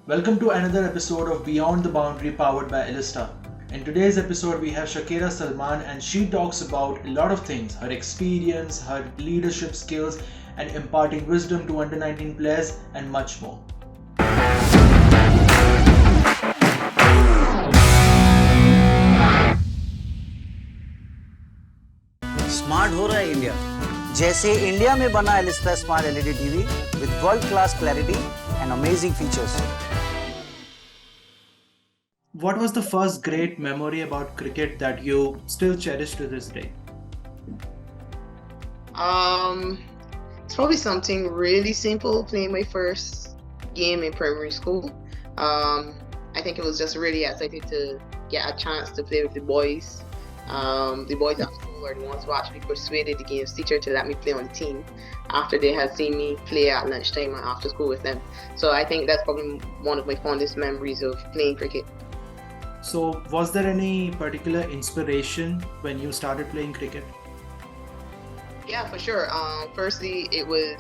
Welcome to another episode of Beyond the Boundary powered by Elista. In today's episode, we have Shakera Selmon and she talks about a lot of things, her experience, her leadership skills, and imparting wisdom to under 19 players, and much more. Smart हो रहा है India जैसे India में बना Elista smart LED TV with world class clarity and amazing features. What was the first great memory about cricket that you still cherish to this day? It's probably something really simple, playing my first game in primary school. I think it was just really exciting to get a chance to play with the boys. The boys at school are the ones who actually persuaded the game's teacher to let me play on the team after they had seen me play at lunchtime and after school with them. So I think that's probably one of my fondest memories of playing cricket. So, was there any particular inspiration when you started playing cricket? Yeah, for sure. Firstly, it was,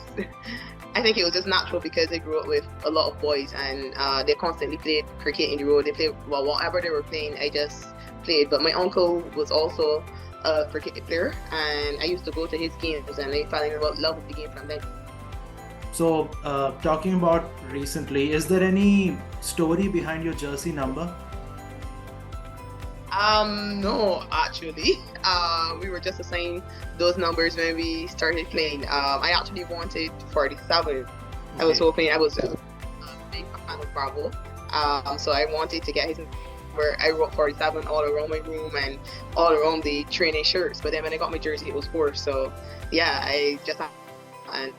I think it was just natural because I grew up with a lot of boys and they constantly played cricket in the road. They played, well, whatever they were playing, I just played. But my uncle was also a cricket player and I used to go to his games and I fell in love with the game from then. So, talking about recently, is there any story behind your jersey number? No, actually. We were just assigned those numbers when we started playing. I actually wanted 47. Okay. I was hoping, I was a big fan of Bravo. So I wanted to get his number. I wrote 47 all around my room and all around the training shirts. But then when I got my jersey, it was 4. So yeah, I just, and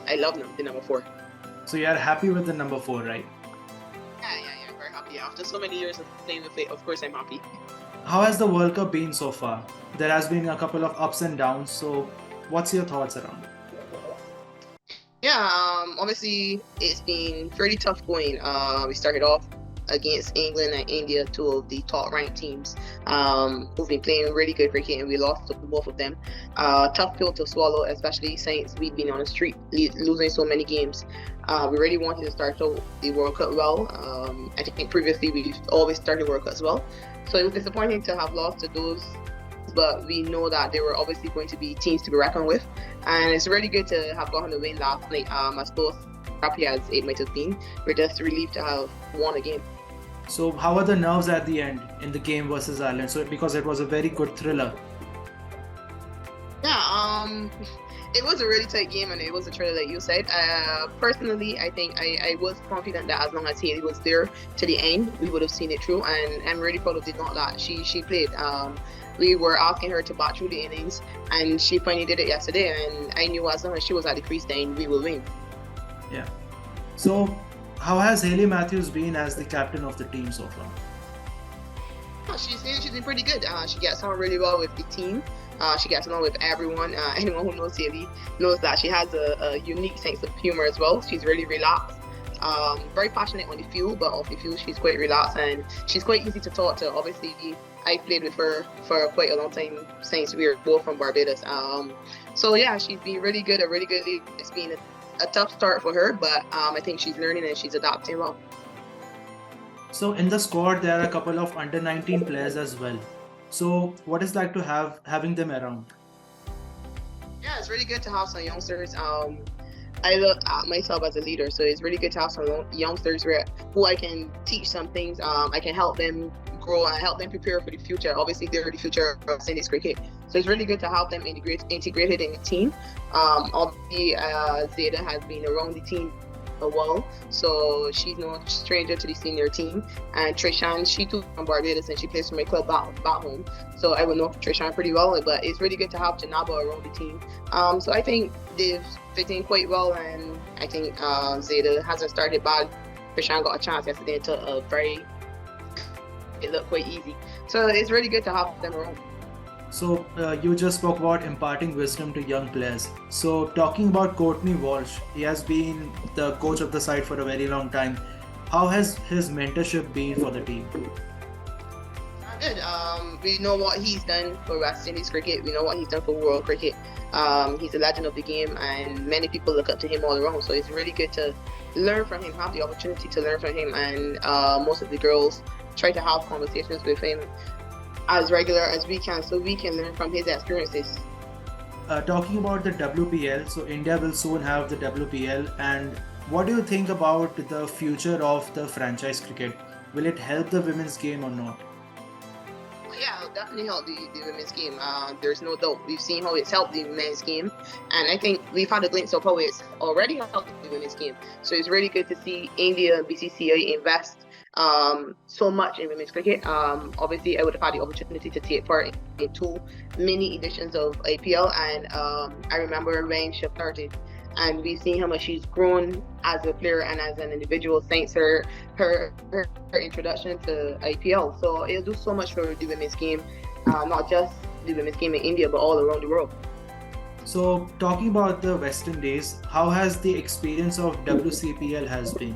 I love the number 4. So you are happy with the number 4, right? Yeah, very happy. After so many years of playing with it, of course I'm happy. How has the World Cup been so far? There has been a couple of ups and downs, so what's your thoughts around it? Yeah, obviously it's been pretty tough going. We started off against England and India, 2 of the top ranked teams who've been playing really good cricket, and we lost to both of them. Tough pill to swallow, especially since we've been on a streak losing so many games. We really wanted to start out the World Cup well. I think previously we've always started World Cups well. So it was disappointing to have lost to those, but we know that there were obviously going to be teams to be reckoned with. And it's really good to have gotten the win last night. As close happy as it might have been, we're just relieved to have won a game. So how are the nerves at the end in the game versus Ireland? So because it was a very good thriller. Yeah, it was a really tight game and it was a thriller like you said. Personally, I think I was confident that as long as Hayley was there to the end, we would have seen it through, and I'm really proud of the not that she played. We were asking her to bat through the innings and she finally did it yesterday, and I knew as long as she was at the crease then we will win. Yeah. So how has Hayley Matthews been as the captain of the team so far? She's been pretty good. She gets on really well with the team. She gets along with everyone. Anyone who knows Hayley knows that she has a unique sense of humor as well. She's really relaxed. Very passionate on the field, but off the field she's quite relaxed and she's quite easy to talk to. Obviously, I played with her for quite a long time since we were both from Barbados. So yeah, she's been really good, a really good lead. It's been a tough start for her, but I think she's learning and she's adapting well. So in the squad there are a couple of under 19 players as well. So what is like to having them around? Yeah, it's really good to have some youngsters. I look at myself as a leader, so it's really good to have some youngsters who I can teach some things. I can help them grow and help them prepare for the future. Obviously, they're the future of Sundays cricket, so it's really good to have them integrated in the team. Obviously, Zeta has been around the team a while, so she's no stranger to the senior team. And Trishan, she too from Barbados and she plays for my club back home, so I will know Trishan pretty well. But it's really good to have Janaba around the team. So I think they've fit in quite well, and I think Zeta hasn't started bad. Trishan got a chance yesterday into it looked quite easy, so it's really good to have them around. So you just spoke about imparting wisdom to young players. So talking about Courtney Walsh, he has been the coach of the side for a very long time. How has his mentorship been for the team? Good. We know what he's done for West Indies cricket. We know what he's done for world cricket. He's a legend of the game, and many people look up to him all around. So it's really good to learn from him, have the opportunity to learn from him, and most of the girls try to have conversations with him as regular as we can, so we can learn from his experiences. Talking about the WPL, so India will soon have the WPL, and what do you think about the future of the franchise cricket? Will it help the women's game or not? Yeah, it'll definitely help the women's game. There's no doubt. We've seen how it's helped the men's game, and I think we've had a glimpse of how it's already helped the women's game. So it's really good to see India and BCCI invest so much in women's cricket. Obviously, I would have had the opportunity to take part in 2 mini editions of IPL, and I remember when she started, and we've seen how much she's grown as a player and as an individual since her introduction to IPL. So it'll do so much for the women's game, not just the women's game in India, but all around the world. So talking about the Western days, how has the experience of WCPL has been?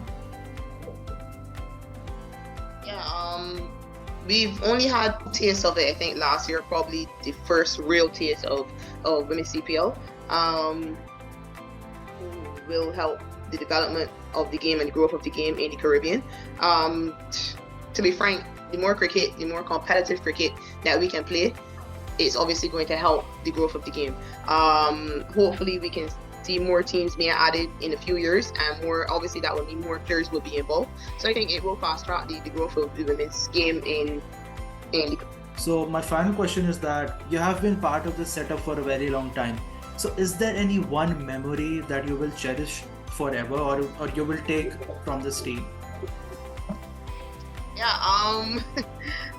We've only had taste of it, I think, last year, probably the first real taste of women's CPL. Will help the development of the game and the growth of the game in the Caribbean. To be frank, the more cricket, the more competitive cricket that we can play, it's obviously going to help the growth of the game. Hopefully we can see more teams being added in a few years, and more, obviously that will mean more players will be involved. So I think it will fast track the growth of the women's game in the. So my final question is that you have been part of this setup for a very long time. So is there any one memory that you will cherish forever, or you will take from this team? Yeah,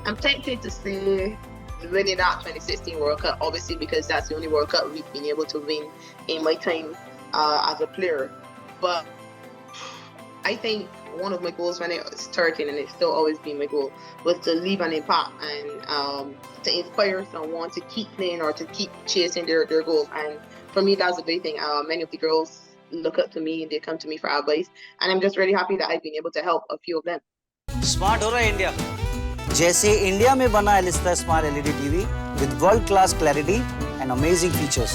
I'm tempted to say winning that 2016 World Cup, obviously because that's the only World Cup we've been able to win in my time as a player. But I think one of my goals when I was 13, and it's still always been my goal, was to leave an impact and to inspire someone to keep playing or to keep chasing their goals. And for me, that's a big thing. Many of the girls look up to me and they come to me for advice, and I'm just really happy that I've been able to help a few of them. Smart हो रहा है India जैसे India में बना Elista smart LED TV with world class clarity and amazing features